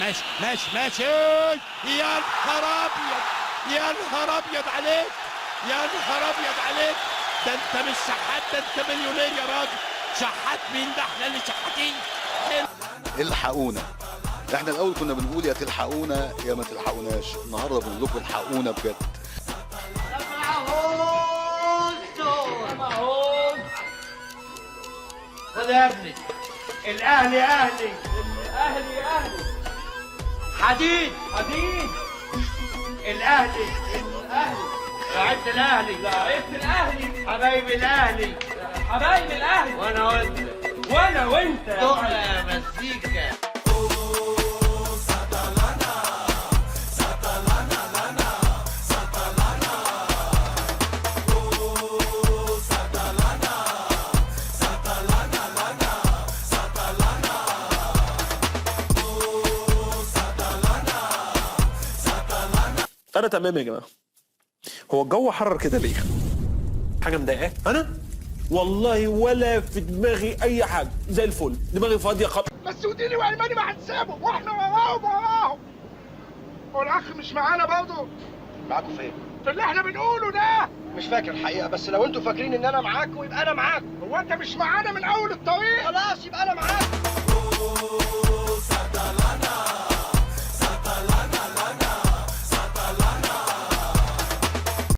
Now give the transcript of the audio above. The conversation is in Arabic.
ماشي ماشي ماشي. يا نهار ابيض، يا نهار ابيض عليك، يا نهار ابيض عليك. ده انت مش شحات، ده انت مليونير يا راجل. شحات مين ده؟ احنا اللي شحاتين. الحقونا. احنا الاول كنا بنقول يا تلحقونا يا ما تلحقوناش، النهارده بنقول لكم الحقونا بجد. خد يا ابني، الاهلي اهلي، الاهلي اهلي، حديد حديد، الاهلي الاهلي، لعيبه الاهلي، لعيبه الاهلي، حبايب الاهلي، حبايب الاهلي، وانا وانت، وانا وانت يا مزيكا. انا تمام يا جماعه. هو الجو حرر كده ليه؟ حاجه مضايقاك؟ انا والله ولا في دماغي اي حاجه، زي الفل، دماغي فاضيه خالص. بس وديني والماني ما هنسيبهم واحنا وراهم. هو الاخ مش معانا برضه؟ معاكم فين؟ في اللي احنا بنقوله ده. مش فاكر الحقيقه، بس لو انتوا فاكرين ان انا معاكم يبقى انا معاكم. هو انت مش معانا من اول الطريق؟ خلاص